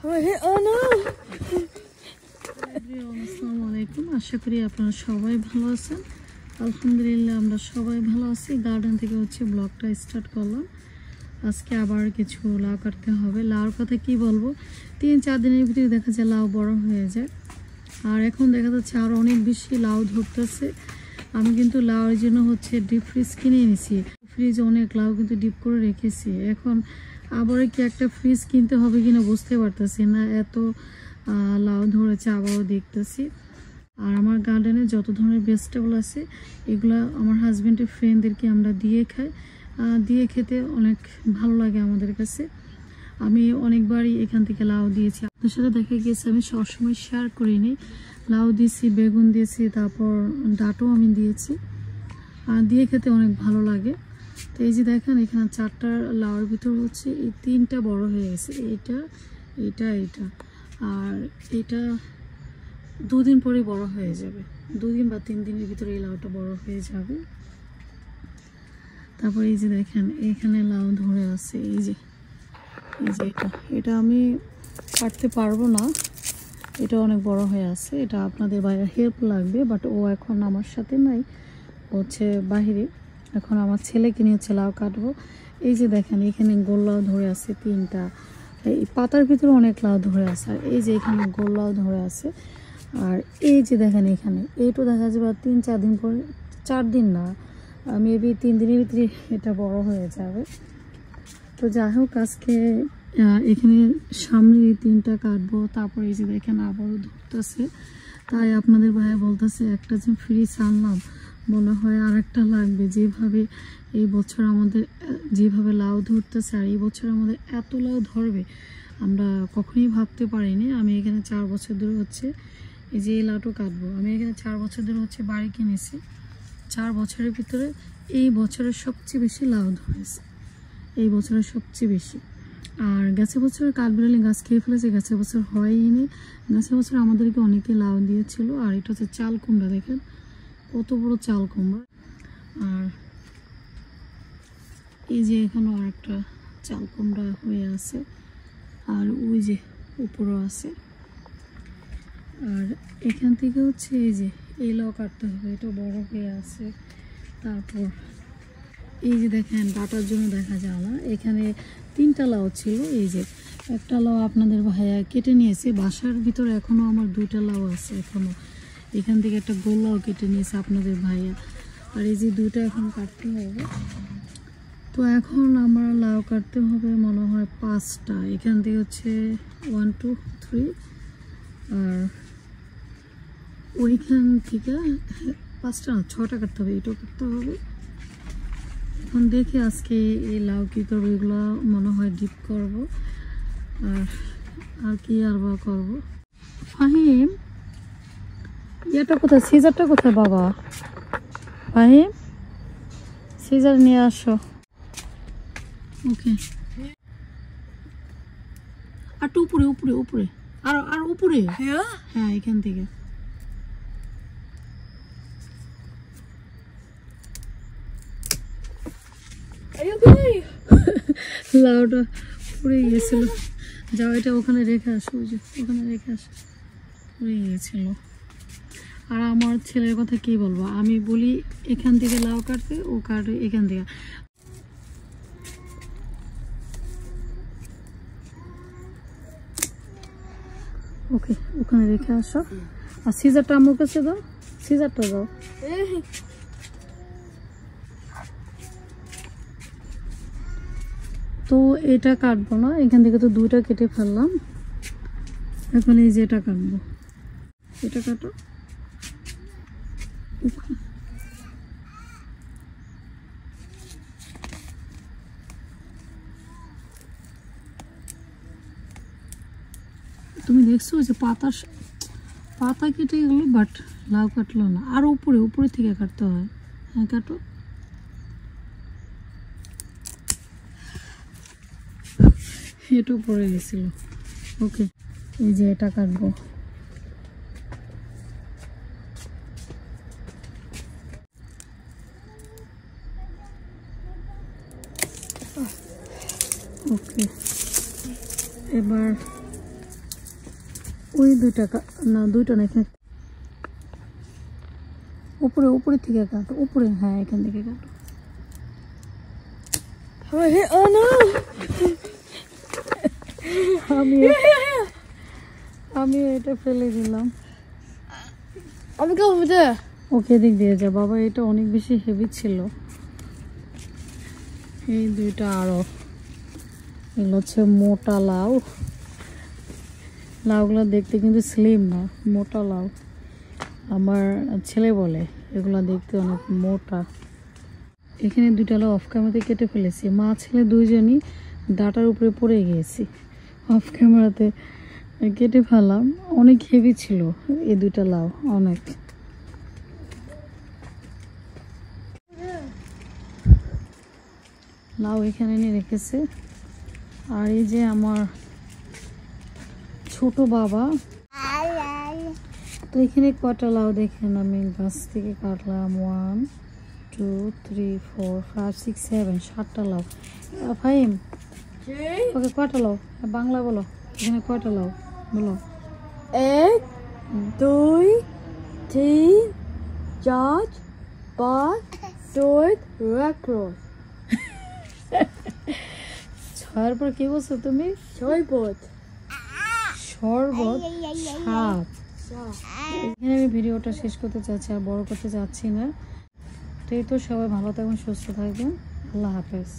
আসসালামু আলাইকুম, আশা করি আপনারা সবাই ভালো আছেন। আলহামদুলিল্লাহ আমরা সবাই ভালো আছি। গার্ডেন থেকে ব্লগটা স্টার্ট করলাম। আজকে আবার কিছু লাউ কাটতে হবে। লাউর কথা কি বলবো, 3-4 দিনের ভিতরে দেখা যায় লাউ বড় হয়ে যায়। আর এখন দেখা যাচ্ছে আরও অনেক বেশি লাউ ধরতেছে। আমি কিন্তু লাউর জন্য ডিপ ফ্রিজ কিনে এনেছি। ফ্রিজে অনেক লাউ কিন্তু ডিপ করে রেখেছি। এখন আবার কি একটা ফ্রিজ কিনতে হবে কিনা বুঝতে পারতেছি না, এত লাউ ধরেছে। আবারও দেখতেছি। আর আমার গার্ডেনে যত ধরনের ভেজিটেবল আছে এগুলো আমার হাজব্যান্ডের ফ্রেন্ডদেরকে আমরা দিয়ে খাই। দিয়ে খেতে অনেক ভালো লাগে আমাদের কাছে। আমি অনেকবারই এখান থেকে লাউ দিয়েছি। আপনার সাথে দেখা গিয়েছে আমি সবসময় শেয়ার করিনি। লাউ দিয়েছি, বেগুন দিয়েছি, তারপর ডাঁটও আমি দিয়েছি। দিয়ে খেতে অনেক ভালো লাগে। তো এই যে দেখেন এখানে 4টা লাউর ভিতর এই 3টা বড় হয়ে গেছে। এটা আর এটা 2 দিন পরে বড় হয়ে যাবে। 2 দিন বা 3 দিনের ভিতরে এই লাউটা বড় হয়ে যাবে। তারপর এই যে দেখেন এখানে লাউ ধরে আছে। এই যে এটা আমি কাটতে পারবো না, এটা অনেক বড় হয়ে আছে। এটা আপনাদের বাইরে হেল্প লাগবে, বাট ও এখন আমার সাথে নাই, বাহিরে। এখন আমার ছেলেকে নিয়ে লাউ কাটবো। এই যে দেখেন এখানে গোল লাউ ধরে আছে 3টা। এই পাতার ভিতরে অনেক লাউ ধরে আছে। আর এই যে এখানে গোল লাউ ধরে আছে। আর এই যে দেখেন এখানে এইটু দেখা যাবে 3-4 দিন পরে, 4 দিন না, মেবি 3 দিনের ভিতরে এটা বড় হয়ে যাবে। তো যাই হোক, আজকে এখানে সামনে এই 3টা কাটবো। তারপর এই যে দেখেন আবারও ধরতেছে। তাই আপনাদের ভাইয়া বলতেছে একটা যে ফ্রিজ আনলাম, মনে হয় আর একটা লাগবে। যেভাবে এই বছর আমাদের যেভাবে লাউ ধরতেছে, আর এই বছর আমাদের এত লাউ ধরবে আমরা কখনোই ভাবতে পারিনি। আমি এখানে 4 বছর ধরে এই যে এই লাউটা কাটবো। আমি এখানে 4 বছর ধরে বাড়ি কিনেছি। 4 বছরের ভিতরে এই বছরের সবচেয়ে বেশি লাউ ধরেছে, এই বছরের সবচেয়ে বেশি। আর গাছে বছর কাঠবিড়ালি গাছ খেয়ে ফেলেছে, গাছে বছর হয়নি। গাছে বছর আমাদেরকে অনেকে লাউ দিয়েছিল। আর এটা চাল কুমড়া, দেখেন কত বড় চাল কুমড়া। আর এই যে এখানেও আরেকটা চাল কুমড়া হয়ে আছে। আর ওই যে উপরও আছে। আর এখান থেকে এই যে এই লাউ কাটতে হবে, এটা বড় হয়ে আছে। তারপর এই যে দেখেন ডাটার জন্য দেখা যায় না, এখানে 3টা লাউ ছিল। এই যে একটা লাউ আপনাদের ভাইয়া কেটে নিয়েছে বাসার ভিতরে, এখনো আমার 2টা লাউ আছে এখনো। এখান থেকে একটা গোল লাউ কেটে নিয়েছে আপনাদের ভাইয়া। আর এই যে 2টা এখন কাটতে হবে। তো এখন আমার লাউ কাটতে হবে মনে হয় 5টা। এখান থেকে 1 2 3, আর ওইখান থেকে 5টা না 6টা কাটতে হবে। এটাও কাটতে হবে। এখন দেখি আজকে এই লাউ কী করবো, এগুলো মনে হয় ডিপ করব। আর কি আর বা করবো। ফাহিম, এটা কোথায়, সিজারটা কোথায় বাবা? ফাহিম, সিজার নিয়ে আসো। ওকে, আর একটু উপরে উপরে উপরে, আর উপরে। হ্যাঁ এখান থেকে। লাউটা পড়ে গিয়েছিল। যাও এটা ওখানে রেখে আসো, ওই যে ওখানে রেখে আসো, পড়ে গিয়েছিল। আর আমার ছেলের কথা কি বলবো, আমি বলি এখান থেকে লাউ কাটতে, ও কাটে এখান থেকে। ওকে, ওখানে রেখে আসো। আর সিজারটা আমার কাছে দাও, সিজারটা দাও। তো এটা কাটবো না, এখান থেকে তো 2টা কেটে ফেললাম। এখন এই যে এটা কাটবো, এটা কাটো। তুমি দেখছো যে পাতা কেটে গেলো, বাট লাউ কাটলো না। আর উপরে থেকে কাটতে হয়। হ্যাঁ কাটো। এটাও পড়ে গেছিল। ওকে, এই যে এটা কাটবো। ওকে, এবার ওই 2 টাকা না, 2টা না, এখানে উপরে উপরে থেকে কাটো, উপরে, হ্যাঁ এখান থেকে কাটো। আমি এটা ফেলে দিলাম। ওকে দিক দিয়ে যা বাবা, এটা অনেক বেশি হেভি ছিল। এই 2টা আরো, এগুলো হচ্ছে মোটা লাউ। লাউগুলো দেখতে কিন্তু স্লিম না, মোটা লাউ। আমার ছেলে বলে এগুলো দেখতে অনেক মোটা। এখানে 2টা লাউ অফ ক্যামেরাতে কেটে ফেলেছি, মা ছেলে দুইজনই ডাটার উপরে পড়ে গিয়েছি, অফ ক্যামেরাতে কেটে ফেলাম। অনেক হেভি ছিল এই 2টা লাউ, অনেক। লাউ এখানে নিয়ে রেখেছে। আর এই যে আমার ছোট বাবা, তো এখানে কয়টা লাউ দেখেন আমি গাছ থেকে কাটলাম, 1 2 3 4 5 6 7, 7টা লাউ। ফাহিম ওকে কয়টা লাউ বাংলা বলো, এখানে কয়টা লাউ বলো? 1 2 3 4 5 6 7। 6-এর পর কি বলছো তুমি? শরবত। শরবত 7। এখানে আমি ভিডিওটা শেষ করতে চাচ্ছি, আর বড় করতে চাচ্ছি না। তো এই তো, সবাই ভালো থাকবেন, সুস্থ থাকবেন, আল্লাহ হাফেজ।